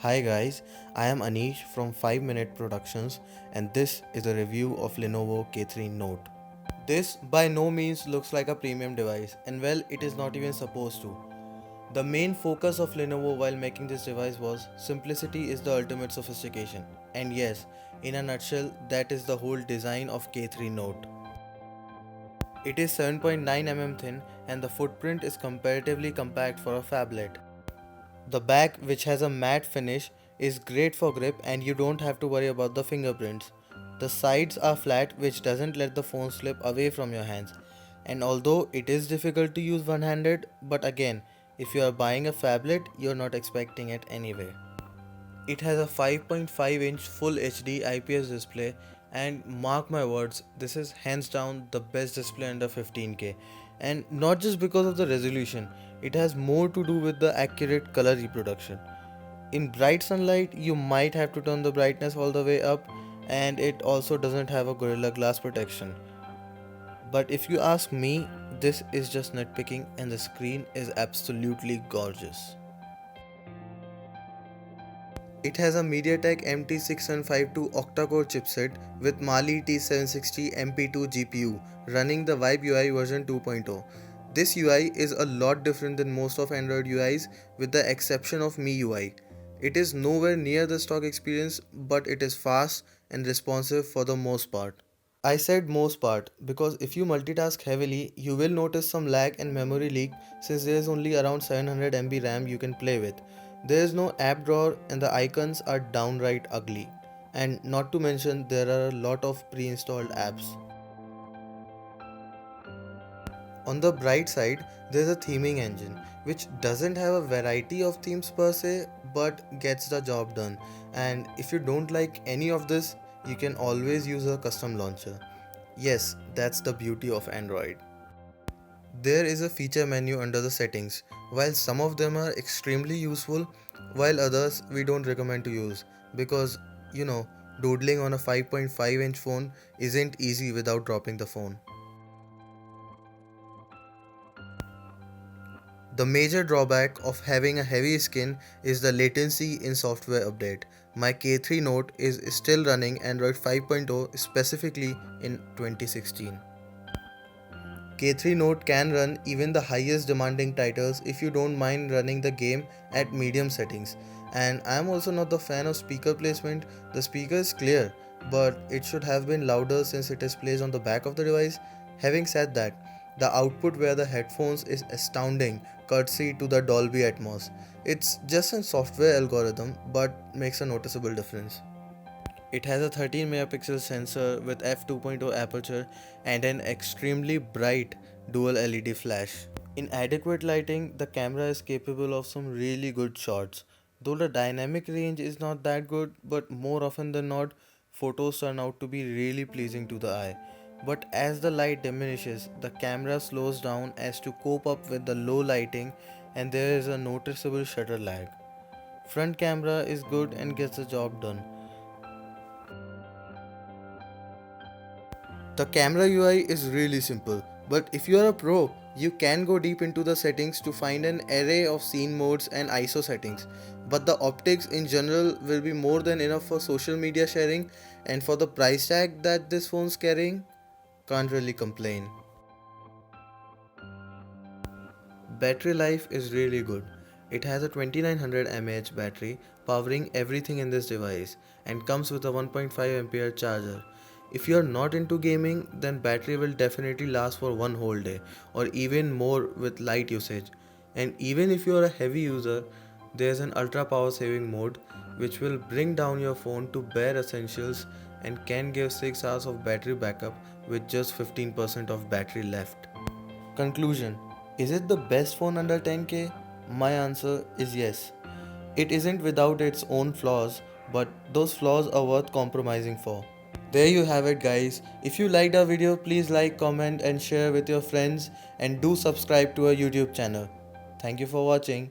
Hi guys, I am Anish from 5 Minute Productions and this is a review of Lenovo K3 Note. This by no means looks like a premium device and well it is not even supposed to. The main focus of Lenovo while making this device was simplicity is the ultimate sophistication. And yes, in a nutshell that is the whole design of K3 Note. It is 7.9 mm thin and the footprint is comparatively compact for a phablet. The back, which has a matte finish, is great for grip and you don't have to worry about the fingerprints. The sides are flat, which doesn't let the phone slip away from your hands. And although it is difficult to use one-handed, but again, if you are buying a phablet, you're not expecting it anyway. It has a 5.5-inch Full HD IPS display and mark my words, this is hands down the best display under 15K. And not just because of the resolution, it has more to do with the accurate color reproduction. In bright sunlight, you might have to turn the brightness all the way up, and it also doesn't have a Gorilla Glass protection. But if you ask me, this is just nitpicking and the screen is absolutely gorgeous. It has a MediaTek MT6152 octa-core chipset with Mali T760 MP2 GPU running the Vibe UI version 2.0. This UI is a lot different than most of Android UIs with the exception of MIUI. It is nowhere near the stock experience, but it is fast and responsive for the most part. I said most part because if you multitask heavily, you will notice some lag and memory leak since there is only around 700 MB RAM you can play with. There is no app drawer and the icons are downright ugly. And not to mention there are a lot of pre-installed apps. On the bright side, there's a theming engine which doesn't have a variety of themes per se but gets the job done. And if you don't like any of this, you can always use a custom launcher. Yes, that's the beauty of Android. There is a feature menu under the settings. While some of them are extremely useful, while others we don't recommend to use because doodling on a 5.5-inch phone isn't easy without dropping the phone. The major drawback of having a heavy skin is the latency in software update. My K3 Note is still running Android 5.0 specifically in 2016. K3 Note can run even the highest demanding titles if you don't mind running the game at medium settings. And I am also not the fan of speaker placement. The speaker is clear, but it should have been louder since it is placed on the back of the device. Having said that, the output via the headphones is astounding courtesy to the Dolby Atmos. It's just a software algorithm but makes a noticeable difference. It has a 13 megapixel sensor with f2.0 aperture and an extremely bright dual LED flash. In adequate lighting, the camera is capable of some really good shots. Though the dynamic range is not that good, but more often than not, photos turn out to be really pleasing to the eye. But as the light diminishes, the camera slows down as to cope up with the low lighting and there is a noticeable shutter lag. Front camera is good and gets the job done. The camera UI is really simple, but if you are a pro, you can go deep into the settings to find an array of scene modes and ISO settings. But the optics in general will be more than enough for social media sharing, and for the price tag that this phone's carrying, can't really complain. Battery life is really good. It has a 2900 mAh battery powering everything in this device and comes with a 1.5 ampere charger. If you are not into gaming, then battery will definitely last for one whole day or even more with light usage. And even if you are a heavy user, there's an ultra power saving mode which will bring down your phone to bare essentials and can give 6 hours of battery backup with just 15% of battery left. Conclusion: is it the best phone under 10K? My answer is yes. It isn't without its own flaws, but those flaws are worth compromising for. There you have it, guys. If you liked our video, please like, comment, and share with your friends, and do subscribe to our YouTube channel. Thank you for watching.